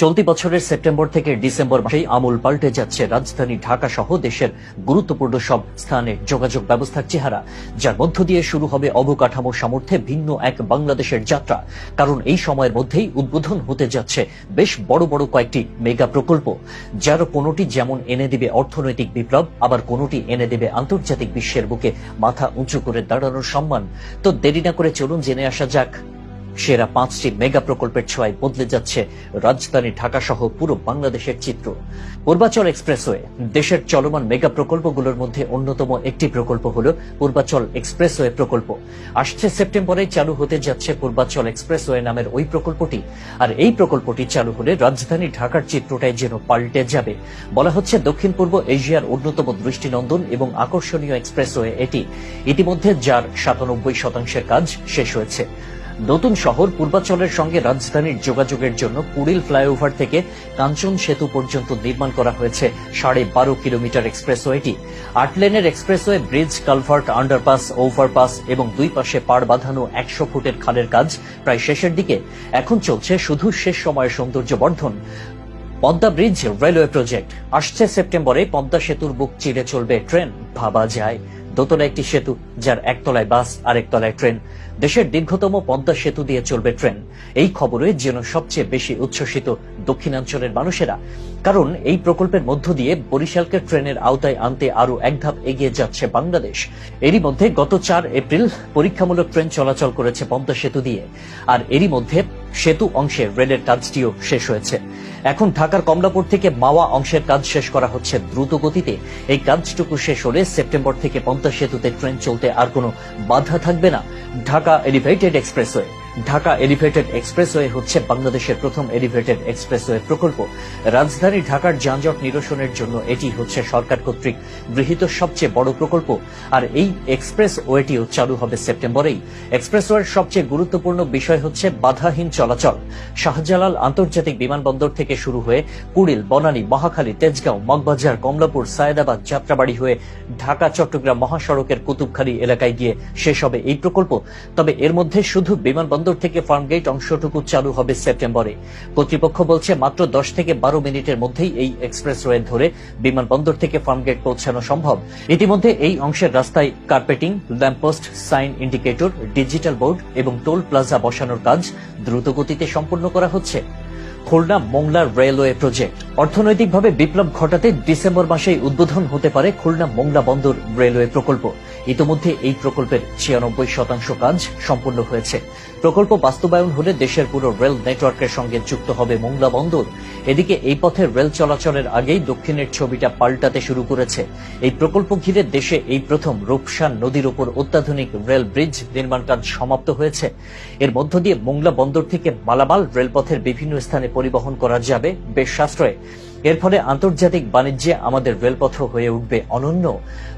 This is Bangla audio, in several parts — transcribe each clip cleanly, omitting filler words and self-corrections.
চলতি বছরের সেপ্টেম্বর থেকে ডিসেম্বর মাসেই আমূল পাল্টে যাচ্ছে রাজধানী ঢাকা সহ দেশের গুরুত্বপূর্ণ সব স্থানে যোগাযোগ ব্যবস্থার চেহারা, যার মধ্য দিয়ে শুরু হবে অবকাঠামো সামর্থ্যে ভিন্ন এক বাংলাদেশের যাত্রা। কারণ এই সময়ের মধ্যেই উদ্বোধন হতে যাচ্ছে বেশ বড় বড় কয়েকটি মেগা প্রকল্প, যার কোনোটি যেমন এনে দিবে অর্থনৈতিক বিপ্লব, আবার কোনোটি এনে দেবে আন্তর্জাতিক বিশ্বের বুকে মাথা উঁচু করে দাঁড়ানোর সম্মান। তো দেরি না করে চলুন জেনে আসা যাক সেরা 5টি মেগা প্রকল্পের ছোঁয়ায় বদলে যাচ্ছে রাজধানী ঢাকা সহ পুরো বাংলাদেশের চিত্র। পূর্বাচল এক্সপ্রেসওয়ে দেশের চলমান মেগা প্রকল্পগুলোর মধ্যে অন্যতম একটি প্রকল্প হল পূর্বাচল এক্সপ্রেসওয়ে প্রকল্প। আসছে সেপ্টেম্বরে চালু হতে যাচ্ছে পূর্বাচল এক্সপ্রেসওয়ে নামের ওই প্রকল্পটি। আর এই প্রকল্পটি চালু হলে রাজধানী ঢাকার চিত্রটাই যেন পাল্টে যাবে। বলা হচ্ছে দক্ষিণ পূর্ব এশিয়ার অন্যতম দৃষ্টিনন্দন এবং আকর্ষণীয় এক্সপ্রেসওয়ে এটি। ইতিমধ্যে যার 97% কাজ শেষ হয়েছে। নতুন শহর পূর্বাচলের সঙ্গে রাজধানীর যোগাযোগের জন্য কুড়িল ফ্লাইওভার থেকে কাঞ্চন সেতু পর্যন্ত নির্মাণ করা হয়েছে 12.5 কিলোমিটার এক্সপ্রেসওয়েটি। 8 লেনের expressway bridge, culvert, underpass, overpass এবং দুই পাশে পাড় বাঁধানো 100 ফুটের খালের কাজ প্রায় শেষের দিকে। এখন চলছে শুধু শেষ সময়ের সৌন্দর্য বর্ধন। পদ্মা ব্রিজ রেলওয়ে প্রজেক্ট আসছে সেপ্টেম্বরে। পদ্মা সেতুর বুক চিরে চলবে ট্রেন। ভাবা যায়, দোতলা একটি সেতু, যার একতলায় বাস আর একতলায় ট্রেন। দেশের দীর্ঘতম পদ্মা সেতু দিয়ে চলবে ট্রেন। এই খবরে যেন সবচেয়ে বেশি উচ্ছ্বসিত দক্ষিণাঞ্চলের মানুষেরা, কারণ এই প্রকল্পের মধ্য দিয়ে বরিশালকে ট্রেনের আওতায় আনতে আরো এক ধাপ এগিয়ে যাচ্ছে বাংলাদেশ। এরই মধ্যে গত 4 এপ্রিল পরীক্ষামূলক ট্রেন চলাচল করেছে পদ্মা সেতু দিয়ে। আর এরই মধ্যে সেতু অংশের রেলের কাজটিও শেষ হয়েছে। এখন ঢাকার কমলাপুর থেকে মাওয়া অংশের কাজ শেষ করা হচ্ছে দ্রুত গতিতে। এই কাজটুকু শেষ হলে সেপ্টেম্বর থেকে পদ্মা সেতুতে ট্রেন চলতে আর কোনো বাধা থাকবে না। Dhaka elevated expressway. Dhaka elevated expressway হচ্ছে বাংলাদেশের প্রথম এলিভেটেড এক্সপ্রেসওয়ে প্রকল্প। রাজধানী ঢাকার যানজট নিরসনের জন্য এটি হচ্ছে সরকার কর্তৃক গৃহীত সবচেয়ে বড় প্রকল্প। আর এই এক্সপ্রেসওয়েটিও চালু হবে সেপ্টেম্বরেই। এক্সপ্রেসওয়ের সবচেয়ে গুরুত্বপূর্ণ বিষয় হচ্ছে বাধাহীন চলাচল। শাহজালাল আন্তর্জাতিক বিমানবন্দর থেকে শুরু হয়ে কুড়িল, বনানী, মহাখালী, তেজগাঁও, মগবাজার, কমলাপুর, সায়েদাবাদ, যাত্রাবাড়ি হয়ে ঢাকা চট্টগ্রাম মহাসড়কের কুতুবখালী এলাকায় গিয়ে শেষ হবে এই প্রকল্প। তবে এর মধ্যে শুধু বিমানবন্দর থেকে ফার্মগেট অংশটুকু চালু হবে সেপ্টেম্বরে। কর্তৃপক্ষ বলছে মাত্র 10 থেকে 12 মিনিটের মধ্যেই এই এক্সপ্রেসওয়ে ধরে বিমানবন্দর থেকে ফার্মগেট পৌঁছানো সম্ভব। ইতিমধ্যে এই অংশের রাস্তায় carpeting, lamppost, sign indicator, digital board এবং টোল প্লাজা বসানোর কাজ দ্রুত গতিতে সম্পন্ন করা হচ্ছে। খুলনা মোংলা রেলওয়ে প্রজেক্ট অর্থনৈতিকভাবে বিপ্লব ঘটাতে ডিসেম্বর মাসেই উদ্বোধন হতে পারে খুলনা মোংলা বন্দর রেলওয়ে প্রকল্প। ইতিমধ্যে এই প্রকল্পের 96% কাজ সম্পন্ন হয়েছে। প্রকল্প বাস্তবায়ন হলে দেশের পুরো রেল নেটওয়ার্কের সঙ্গে যুক্ত হবে মোংলা বন্দর। এদিকে এই পথে রেল চলাচলের আগেই দক্ষিণের ছবিটা পাল্টাতে শুরু করেছে। এই প্রকল্প ঘিরে দেশে এই প্রথম রূপসান নদীর উপর অত্যাধুনিক রেল ব্রিজ নির্মাণ কাজ সমাপ্ত হয়েছে। এর মধ্য দিয়ে মোংলা বন্দর থেকে মালামাল রেলপথের বিভিন্ন স্থানে পরিবহন করা যাবে বেশ সাশ্রয়ে। এর ফলে আন্তর্জাতিক বাণিজ্যে আমাদের রেলপথ হয়ে উঠবে অনন্য।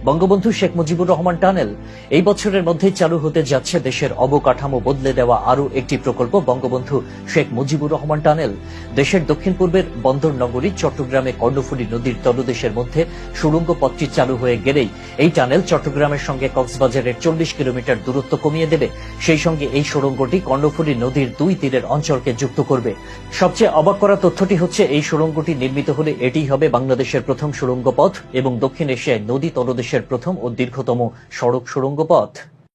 বঙ্গবন্ধু শেখ মুজিবুর রহমান টানেল এই বছরের মধ্যেই চালু হতে যাচ্ছে দেশের অবকাঠামো বদলে দেওয়া আরও একটি প্রকল্প, বঙ্গবন্ধু শেখ মুজিবুর রহমান টানেল। দেশের দক্ষিণ পূর্বের বন্দর নগরী চট্টগ্রামে কর্ণফুলী নদীর তলদেশের মধ্যে সুড়ঙ্গ পথটি চালু হয়ে গেলেই এই টানেল চট্টগ্রামের সঙ্গে কক্সবাজারের 40 কিলোমিটার দূরত্ব কমিয়ে দেবে। সেই সঙ্গে এই সুড়ঙ্গটি কর্ণফুলী নদীর 2 তীরের অঞ্চলকে যুক্ত করবে। সবচেয়ে অবাক করা তথ্যটি হচ্ছে এই সুড়ঙ্গটি নির্মিত হলে এটিই হবে বাংলাদেশের প্রথম সুড়ঙ্গ পথ এবং দক্ষিণ এশিয়ায় নদী তলদেশের প্রথম ও দীর্ঘতম সড়ক সুড়ঙ্গ পথ।